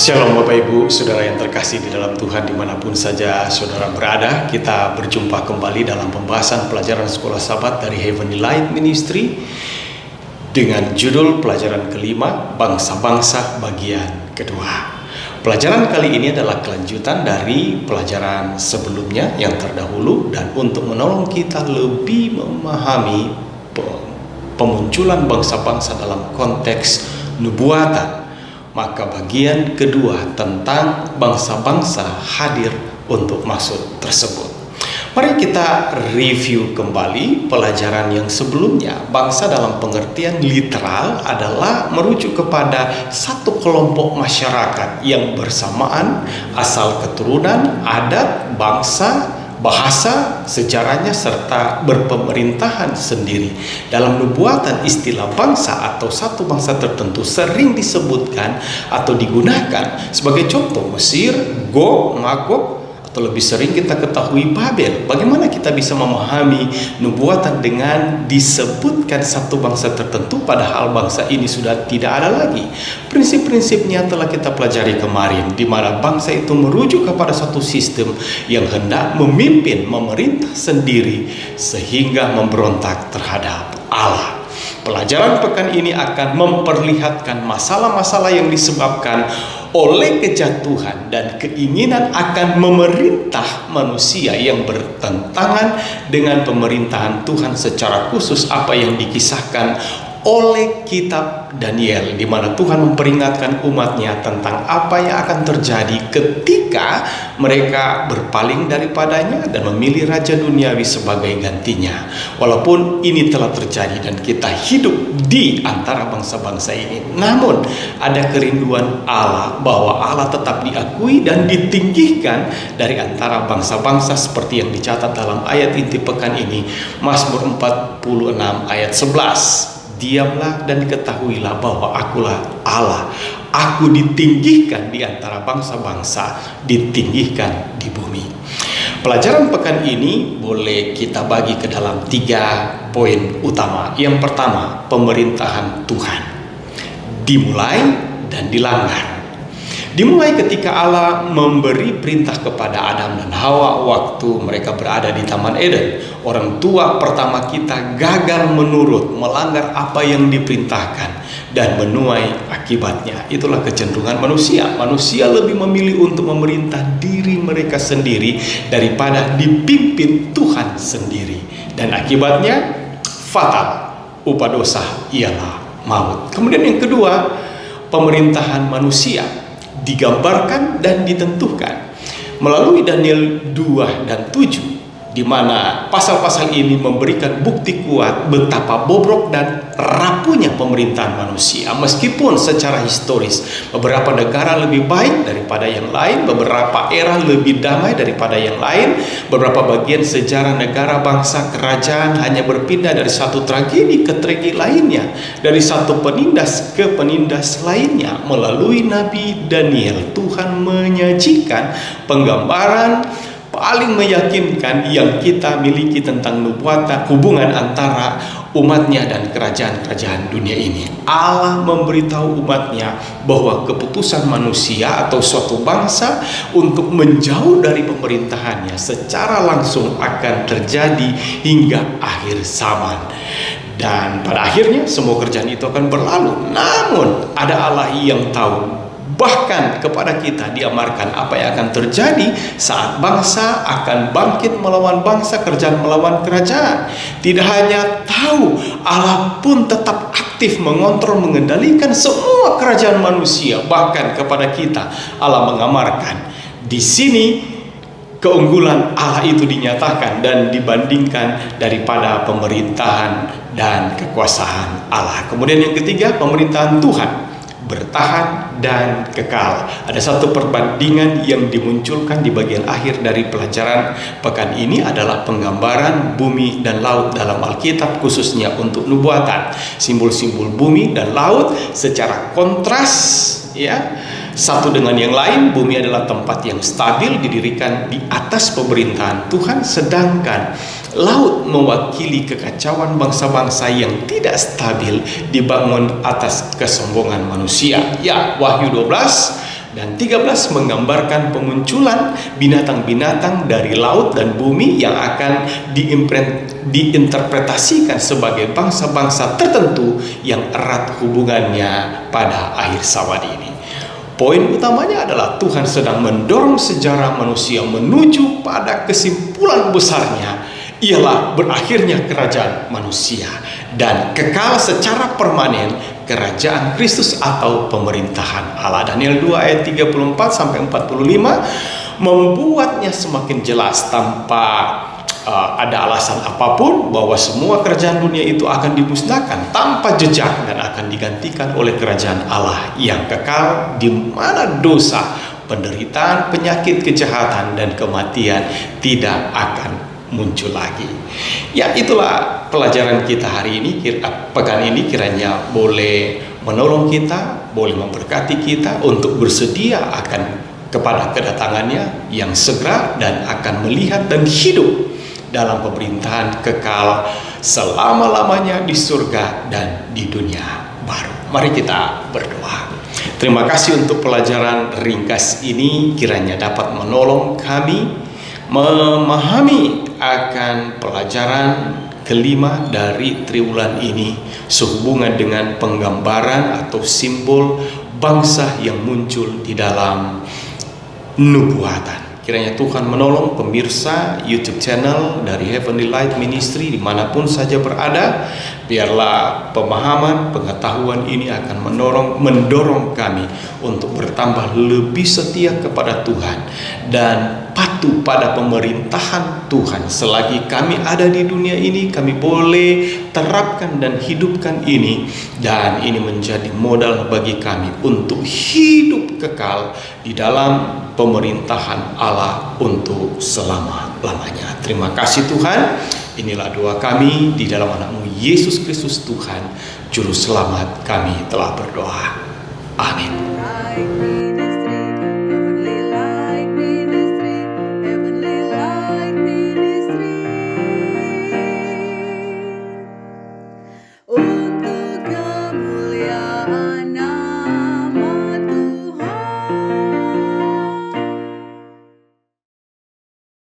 Shalom Bapak Ibu, Saudara yang terkasih di dalam Tuhan dimanapun saja Saudara berada. Kita berjumpa kembali dalam pembahasan pelajaran Sekolah Sabat dari Heavenly Light Ministry dengan judul pelajaran kelima, Bangsa-Bangsa bagian kedua. Pelajaran kali ini adalah kelanjutan dari pelajaran sebelumnya yang terdahulu, dan untuk menolong kita lebih memahami pemunculan bangsa-bangsa dalam konteks nubuatan, maka bagian kedua tentang bangsa-bangsa hadir untuk maksud tersebut. Mari kita review kembali pelajaran yang sebelumnya. Bangsa dalam pengertian literal adalah merujuk kepada satu kelompok masyarakat yang bersamaan asal keturunan, adat, bangsa, bahasa, sejarahnya, serta berpemerintahan sendiri. Dalam nubuatan, istilah bangsa atau satu bangsa tertentu sering disebutkan atau digunakan. Sebagai contoh, Mesir, Gog, Magog, atau lebih sering kita ketahui Babel. Bagaimana kita bisa memahami nubuatan dengan disebutkan satu bangsa tertentu padahal bangsa ini sudah tidak ada lagi? Prinsip-prinsipnya telah kita pelajari kemarin, di mana bangsa itu merujuk kepada satu sistem yang hendak memimpin, memerintah sendiri sehingga memberontak terhadap Allah. Pelajaran pekan ini akan memperlihatkan masalah-masalah yang disebabkan oleh kejatuhan dan keinginan akan memerintah manusia yang bertentangan dengan pemerintahan Tuhan, secara khusus apa yang dikisahkan oleh kitab Daniel, di mana Tuhan memperingatkan umatnya tentang apa yang akan terjadi ketika mereka berpaling daripadanya dan memilih raja duniawi sebagai gantinya. Walaupun ini telah terjadi dan kita hidup di antara bangsa-bangsa ini, namun ada kerinduan Allah bahwa Allah tetap diakui dan ditinggikan dari antara bangsa-bangsa, seperti yang dicatat dalam ayat inti pekan ini, Mazmur 46 ayat 11. Diamlah dan ketahuilah bahwa akulah Allah, aku ditinggikan di antara bangsa-bangsa, ditinggikan di bumi. Pelajaran pekan ini boleh kita bagi ke dalam 3 poin utama. Yang pertama, pemerintahan Tuhan dimulai dan dilanggar. Dimulai ketika Allah memberi perintah kepada Adam dan Hawa waktu mereka berada di Taman Eden. Orang tua pertama kita gagal menurut, melanggar apa yang diperintahkan dan menuai akibatnya. Itulah kecenderungan manusia. Manusia lebih memilih untuk memerintah diri mereka sendiri daripada dipimpin Tuhan sendiri. Dan akibatnya fatal. Upah dosa ialah maut. Kemudian yang kedua, pemerintahan manusia digambarkan dan ditentukan melalui Daniel 2 dan 7, di mana pasal-pasal ini memberikan bukti kuat betapa bobrok dan rapuhnya pemerintahan manusia. Meskipun secara historis beberapa negara lebih baik daripada yang lain, beberapa era lebih damai daripada yang lain, beberapa bagian sejarah negara, bangsa, kerajaan hanya berpindah dari satu tragedi ke tragedi lainnya, dari satu penindas ke penindas lainnya. Melalui Nabi Daniel, Tuhan menyajikan penggambaran paling meyakinkan yang kita miliki tentang nubuatan, hubungan antara umatnya dan kerajaan-kerajaan dunia ini. Allah memberitahu umatnya bahwa keputusan manusia atau suatu bangsa untuk menjauh dari pemerintahannya secara langsung akan terjadi hingga akhir zaman. Dan pada akhirnya semua kerjaan itu akan berlalu. Namun ada Allah yang tahu, bahkan kepada kita diamarkan apa yang akan terjadi saat bangsa akan bangkit melawan bangsa, kerajaan melawan kerajaan. Tidak hanya tahu, Allah pun tetap aktif mengontrol, mengendalikan semua kerajaan manusia. Bahkan kepada kita Allah mengamarkan. Di sini keunggulan Allah itu dinyatakan dan dibandingkan daripada pemerintahan dan kekuasaan Allah. Kemudian yang ketiga, pemerintahan Tuhan bertahan dan kekal. Ada satu perbandingan yang dimunculkan di bagian akhir dari pelajaran pekan ini adalah penggambaran bumi dan laut dalam Alkitab, khususnya untuk nubuatan. Simbol-simbol bumi dan laut secara kontras, ya, satu dengan yang lain. Bumi adalah tempat yang stabil, didirikan di atas pemerintahan Tuhan, sedangkan laut mewakili kekacauan bangsa-bangsa yang tidak stabil, dibangun atas kesombongan manusia. Ya, Wahyu 12 Dan 13 menggambarkan pemunculan binatang-binatang dari laut dan bumi yang akan diinterpretasikan sebagai bangsa-bangsa tertentu yang erat hubungannya pada akhir zaman ini. Poin utamanya adalah Tuhan sedang mendorong sejarah manusia menuju pada kesimpulan besarnya, ialah berakhirnya kerajaan manusia dan kekal secara permanen kerajaan Kristus atau pemerintahan Allah. Daniel 2 ayat 34 sampai 45 membuatnya semakin jelas tanpa ada alasan apapun bahwa semua kerajaan dunia itu akan dimusnahkan tanpa jejak dan akan digantikan oleh kerajaan Allah yang kekal, di mana dosa, penderitaan, penyakit, kejahatan, dan kematian tidak akan muncul lagi. Ya, itulah pelajaran kita hari ini. Pekan ini kiranya boleh menolong kita, boleh memberkati kita untuk bersedia kepada kedatangannya yang segera dan akan melihat dan hidup dalam pemerintahan kekal selama-lamanya di surga dan di dunia baru. Mari kita berdoa. Terima kasih untuk pelajaran ringkas ini, kiranya dapat menolong kami memahami akan pelajaran kelima dari triwulan ini sehubungan dengan penggambaran atau simbol bangsa yang muncul di dalam nubuatan. Kiranya Tuhan menolong pemirsa YouTube channel dari Heavenly Light Ministry dimanapun saja berada. Biarlah pemahaman, pengetahuan ini akan mendorong kami untuk bertambah lebih setia kepada Tuhan dan patuh pada pemerintahan Tuhan. Selagi kami ada di dunia ini, kami boleh terapkan dan hidupkan ini, dan ini menjadi modal bagi kami untuk hidup kekal di dalam pemerintahan Allah untuk selama-lamanya. Terima kasih Tuhan. Inilah doa kami di dalam anak-Mu Yesus Kristus Tuhan Juru Selamat, kami telah berdoa. Amin.